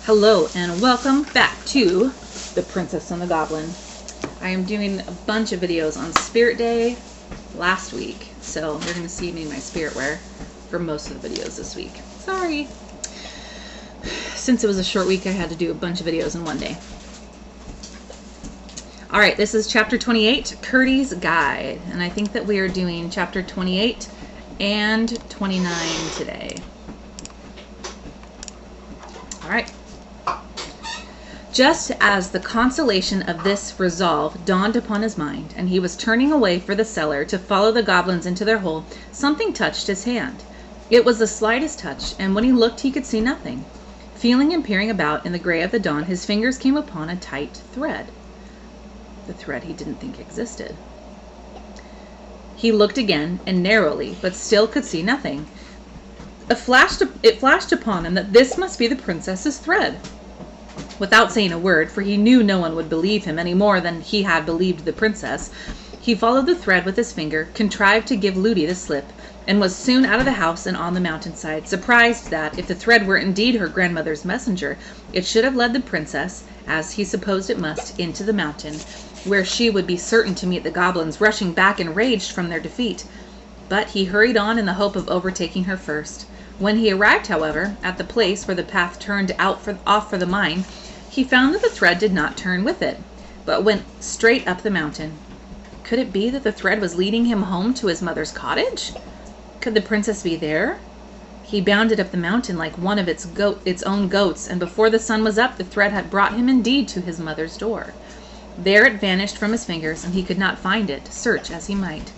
Hello and welcome back to The Princess and the Goblin. I am doing a bunch of videos on Spirit Day last week, so you're going to see me in my spirit wear for most of the videos this week. Sorry. Since it was a short week, I had to do a bunch of videos in one day. Alright, this is Chapter 28, Curdy's Guide, and I think that we are doing Chapter 28 and 29 today. Alright. Just as the consolation of this resolve dawned upon his mind, and he was turning away for the cellar to follow the goblins into their hole, something touched his hand. It was the slightest touch, and when he looked he could see nothing. Feeling and peering about in the gray of the dawn, his fingers came upon a tight thread. The thread he didn't think existed. He looked again, and narrowly, but still could see nothing. It flashed upon him that this must be the princess's thread. Without saying a word, for he knew no one would believe him any more than he had believed the princess, he followed the thread with his finger, contrived to give Ludi the slip, and was soon out of the house and on the mountainside, surprised that, if the thread were indeed her grandmother's messenger, it should have led the princess, as he supposed it must, into the mountain, where she would be certain to meet the goblins, rushing back enraged from their defeat. But he hurried on in the hope of overtaking her first. When he arrived, however, at the place where the path turned off for the mine, he found that the thread did not turn with it, but went straight up the mountain. Could it be that the thread was leading him home to his mother's cottage? Could the princess be there? He bounded up the mountain like one of its own goats, and before the sun was up, the thread had brought him indeed to his mother's door. There it vanished from his fingers, and he could not find it, search as he might.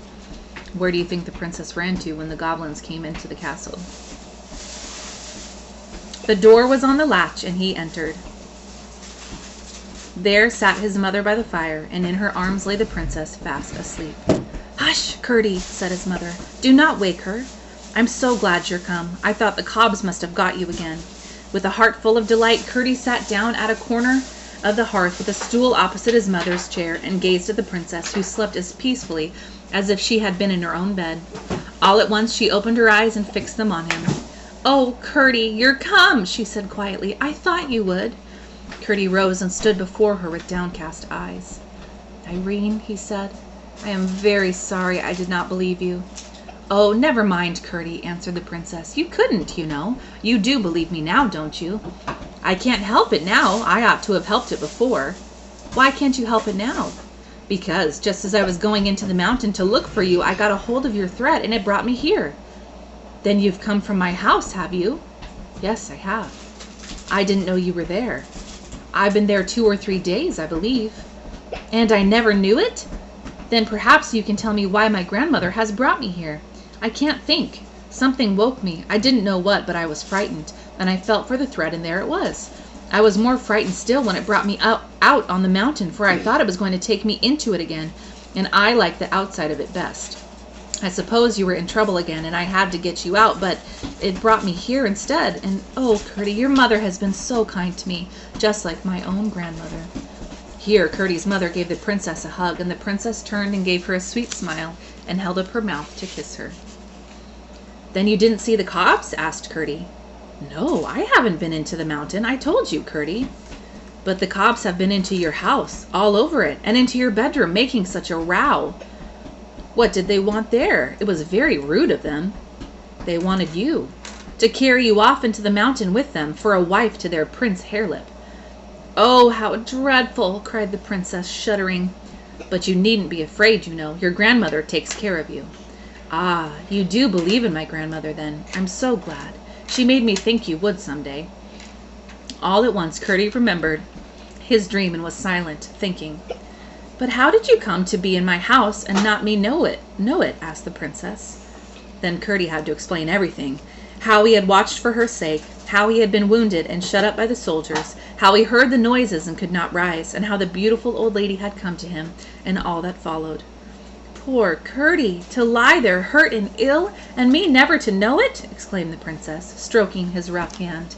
Where do you think the princess ran to when the goblins came into the castle? The door was on the latch, and he entered. There sat his mother by the fire, and in her arms lay the princess, fast asleep. "Hush, Curdy," said his mother. "Do not wake her. I'm so glad you're come. I thought the cobs must have got you again." With a heart full of delight, Curdy sat down at a corner of the hearth with a stool opposite his mother's chair, and gazed at the princess, who slept as peacefully as if she had been in her own bed. All at once she opened her eyes and fixed them on him. "Oh, Curdy, you're come," she said quietly. "I thought you would." Curdy rose and stood before her with downcast eyes. "Irene," he said, "I am very sorry I did not believe you." "Oh, never mind, Curdy," answered the princess. "You couldn't, you know. You do believe me now, don't you?" "I can't help it now. I ought to have helped it before." "Why can't you help it now?" "Because, just as I was going into the mountain to look for you, I got a hold of your thread, and it brought me here." "Then you've come from my house, have you?" "Yes, I have." "I didn't know you were there." "I've been there 2 or 3 days, I believe." "And I never knew it? Then perhaps you can tell me why my grandmother has brought me here. I can't think. Something woke me. I didn't know what, but I was frightened, and I felt for the thread, and there it was. I was more frightened still when it brought me out on the mountain, for I thought it was going to take me into it again, and I like the outside of it best. I suppose you were in trouble again, and I had to get you out, but it brought me here instead. And oh, Curdy, your mother has been so kind to me, just like my own grandmother." Here Curdy's mother gave the princess a hug, and the princess turned and gave her a sweet smile, and held up her mouth to kiss her. "Then you didn't see the cobs?" asked Curdy. "No, I haven't been into the mountain. I told you, Curdy." "But the cobs have been into your house, all over it, and into your bedroom, making such a row." "What did they want there? It was very rude of them." "They wanted you. To carry you off into the mountain with them, for a wife to their Prince Harelip." "Oh, how dreadful!" cried the princess, shuddering. "But you needn't be afraid, you know. Your grandmother takes care of you." "Ah, you do believe in my grandmother, then. I'm so glad. She made me think you would some day." All at once Curdy remembered his dream and was silent, thinking. "But how did you come to be in my house and not me know it?" asked the princess. Then Curdy had to explain everything. How he had watched for her sake, how he had been wounded and shut up by the soldiers, how he heard the noises and could not rise, and how the beautiful old lady had come to him, and all that followed. "Poor Curdy, to lie there hurt and ill, and me never to know it!" exclaimed the princess, stroking his rough hand.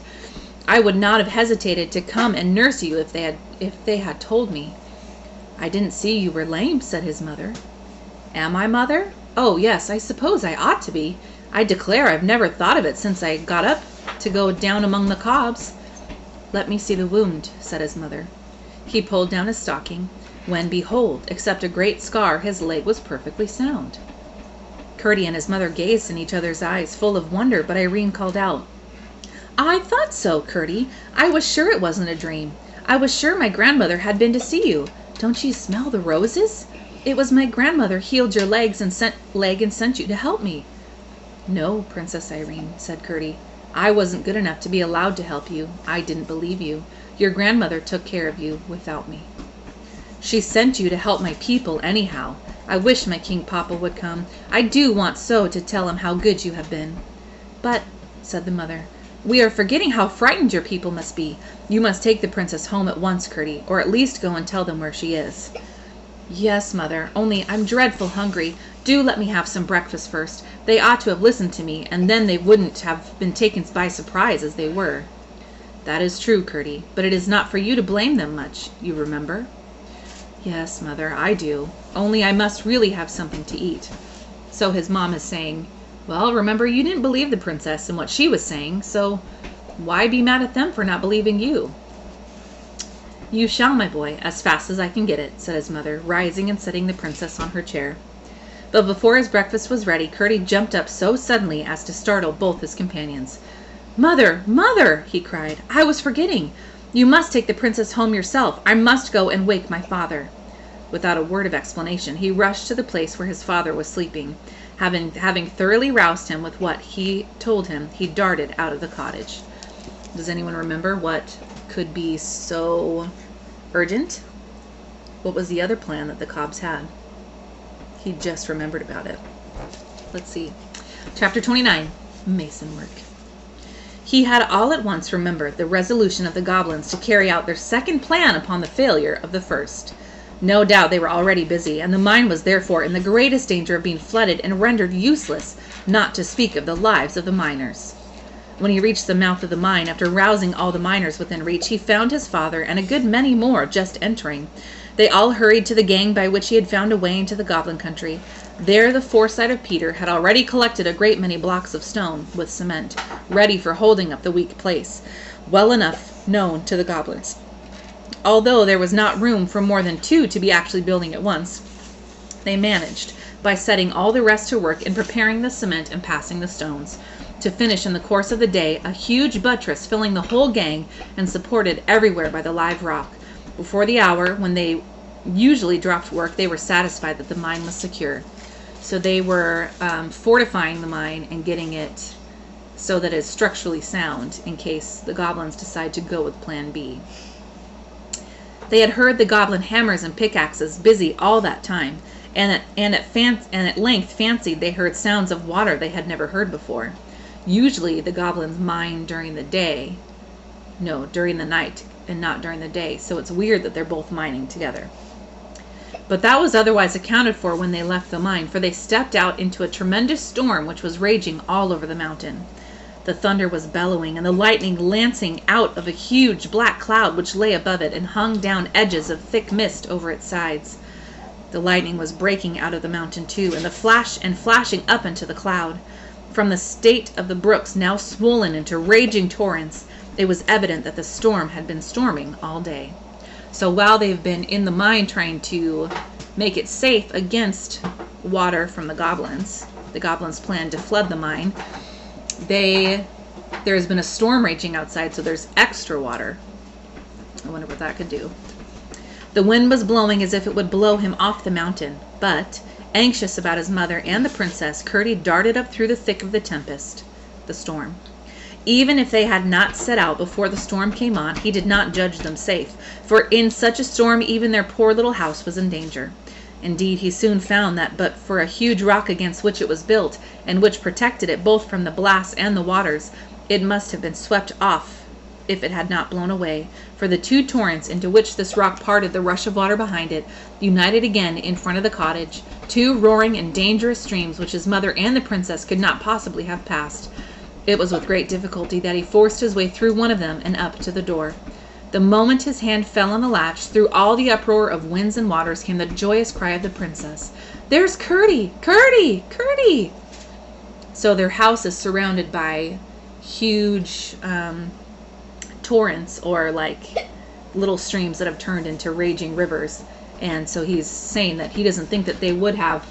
"I would not have hesitated to come and nurse you if they had told me." "I didn't see you were lame," said his mother. "Am I, mother? Oh, yes, I suppose I ought to be. I declare I've never thought of it since I got up to go down among the cobs." "Let me see the wound," said his mother. He pulled down his stocking, when, behold, except a great scar, his leg was perfectly sound. Curdie and his mother gazed in each other's eyes, full of wonder, but Irene called out, "I thought so, Curdie. I was sure it wasn't a dream. I was sure my grandmother had been to see you. Don't you smell the roses? It was my grandmother healed your leg and sent you to help me." "No, Princess Irene," said Curdie. "I wasn't good enough to be allowed to help you. I didn't believe you. Your grandmother took care of you without me. She sent you to help my people anyhow. I wish my King Papa would come. I do want so to tell him how good you have been." "But," said the mother, "we are forgetting how frightened your people must be. You must take the princess home at once, Curdie, or at least go and tell them where she is." "Yes, mother, only I'm dreadful hungry. Do let me have some breakfast first. They ought to have listened to me, and then they wouldn't have been taken by surprise as they were." "That is true, Curdie, but it is not for you to blame them much, you remember." "Yes, mother, I do. Only I must really have something to eat." So his mom is saying, "Well, remember, you didn't believe the princess and what she was saying, so why be mad at them for not believing you?" "You shall, my boy, as fast as I can get it," said his mother, rising and setting the princess on her chair. But before his breakfast was ready, Curdie jumped up so suddenly as to startle both his companions. "Mother, mother!" he cried. "I was forgetting. You must take the princess home yourself. I must go and wake my father." Without a word of explanation, he rushed to the place where his father was sleeping. Having thoroughly roused him with what he told him, he darted out of the cottage. Does anyone remember what could be so urgent? What was the other plan that the Cobbs had? He just remembered about it. Let's see. Chapter 29, Mason Work. He had all at once remembered the resolution of the goblins to carry out their second plan upon the failure of the first. No doubt they were already busy, and the mine was therefore in the greatest danger of being flooded and rendered useless, not to speak of the lives of the miners. When he reached the mouth of the mine, after rousing all the miners within reach, he found his father and a good many more just entering. They all hurried to the gang by which he had found a way into the goblin country. There the foresight of Peter had already collected a great many blocks of stone, with cement, ready for holding up the weak place, well enough known to the goblins. Although there was not room for more than 2 to be actually building at once, they managed, by setting all the rest to work in preparing the cement and passing the stones, to finish in the course of the day a huge buttress filling the whole gang and supported everywhere by the live rock. Before the hour when they usually dropped work, they were satisfied that the mine was secure. So they were fortifying the mine and getting it so that it's structurally sound in case the goblins decide to go with Plan B. They had heard the goblin hammers and pickaxes busy all that time, and at length fancied they heard sounds of water they had never heard before. Usually the goblins mine during the night and not during the day, so it's weird that they're both mining together. But that was otherwise accounted for when they left the mine, for they stepped out into a tremendous storm which was raging all over the mountain. The thunder was bellowing, and the lightning lancing out of a huge black cloud which lay above it and hung down edges of thick mist over its sides. The lightning was breaking out of the mountain too, and flashing up into the cloud. From the state of the brooks, now swollen into raging torrents, it was evident that the storm had been storming all day. So while they've been in the mine trying to make it safe against water from the goblins planned to flood the mine, there's been a storm raging outside, so there's extra water. I wonder what that could do. The wind was blowing as if it would blow him off the mountain, but, anxious about his mother and the princess, Curdie darted up through the thick of the tempest, the storm. Even if they had not set out before the storm came on, he did not judge them safe, for in such a storm even their poor little house was in danger. Indeed, he soon found that but for a huge rock against which it was built, and which protected it both from the blasts and the waters, it must have been swept off if it had not blown away, for the 2 torrents into which this rock parted the rush of water behind it, united again in front of the cottage, 2 roaring and dangerous streams which his mother and the princess could not possibly have passed. It was with great difficulty that he forced his way through one of them and up to the door. The moment his hand fell on the latch, through all the uproar of winds and waters came the joyous cry of the princess, "There's Curdie! Curdie! Curdie!" So their house is surrounded by huge torrents, or like little streams that have turned into raging rivers. And so he's saying that he doesn't think that they would have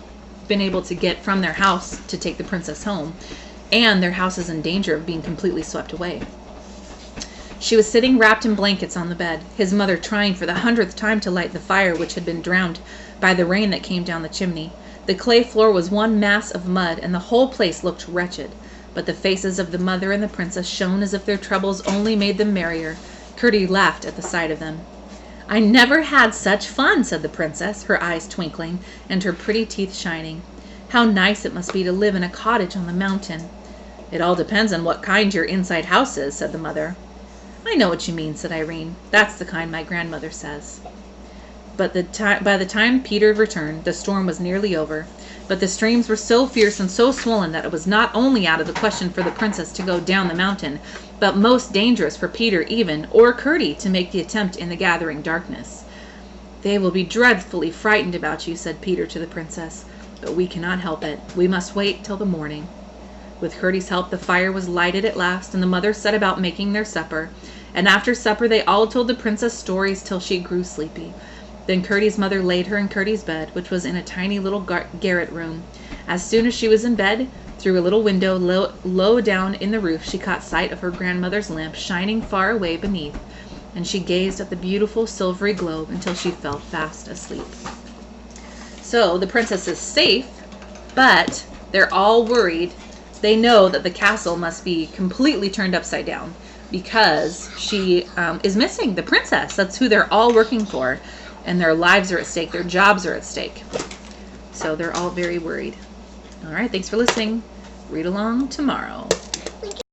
been able to get from their house to take the princess home, and their house is in danger of being completely swept away. She was sitting wrapped in blankets on the bed, his mother trying for the 100th time to light the fire which had been drowned by the rain that came down the chimney. The clay floor was one mass of mud, and the whole place looked wretched. But the faces of the mother and the princess shone as if their troubles only made them merrier. Curdie laughed at the sight of them. "I never had such fun," said the princess, her eyes twinkling and her pretty teeth shining. "How nice it must be to live in a cottage on the mountain." "It all depends on what kind your inside house is," said the mother. "I know what you mean," said Irene. "That's the kind my grandmother says." But by the time Peter returned, the storm was nearly over. But the streams were so fierce and so swollen that it was not only out of the question for the princess to go down the mountain, but most dangerous for Peter even, or Curdie, to make the attempt in the gathering darkness. "They will be dreadfully frightened about you," said Peter to the princess. "But we cannot help it. We must wait till the morning." With Curdie's help, the fire was lighted at last, and the mother set about making their supper. And after supper they all told the princess stories till she grew sleepy. Then Curdie's mother laid her in Curdie's bed, which was in a tiny little garret room. As soon as she was in bed, through a little window low down in the roof, she caught sight of her grandmother's lamp shining far away beneath, and she gazed at the beautiful silvery globe until she fell fast asleep. So the princess is safe, but they're all worried. They know that the castle must be completely turned upside down because she is missing, the princess. That's who they're all working for. And their lives are at stake. Their jobs are at stake. So they're all very worried. All right, thanks for listening. Read along tomorrow.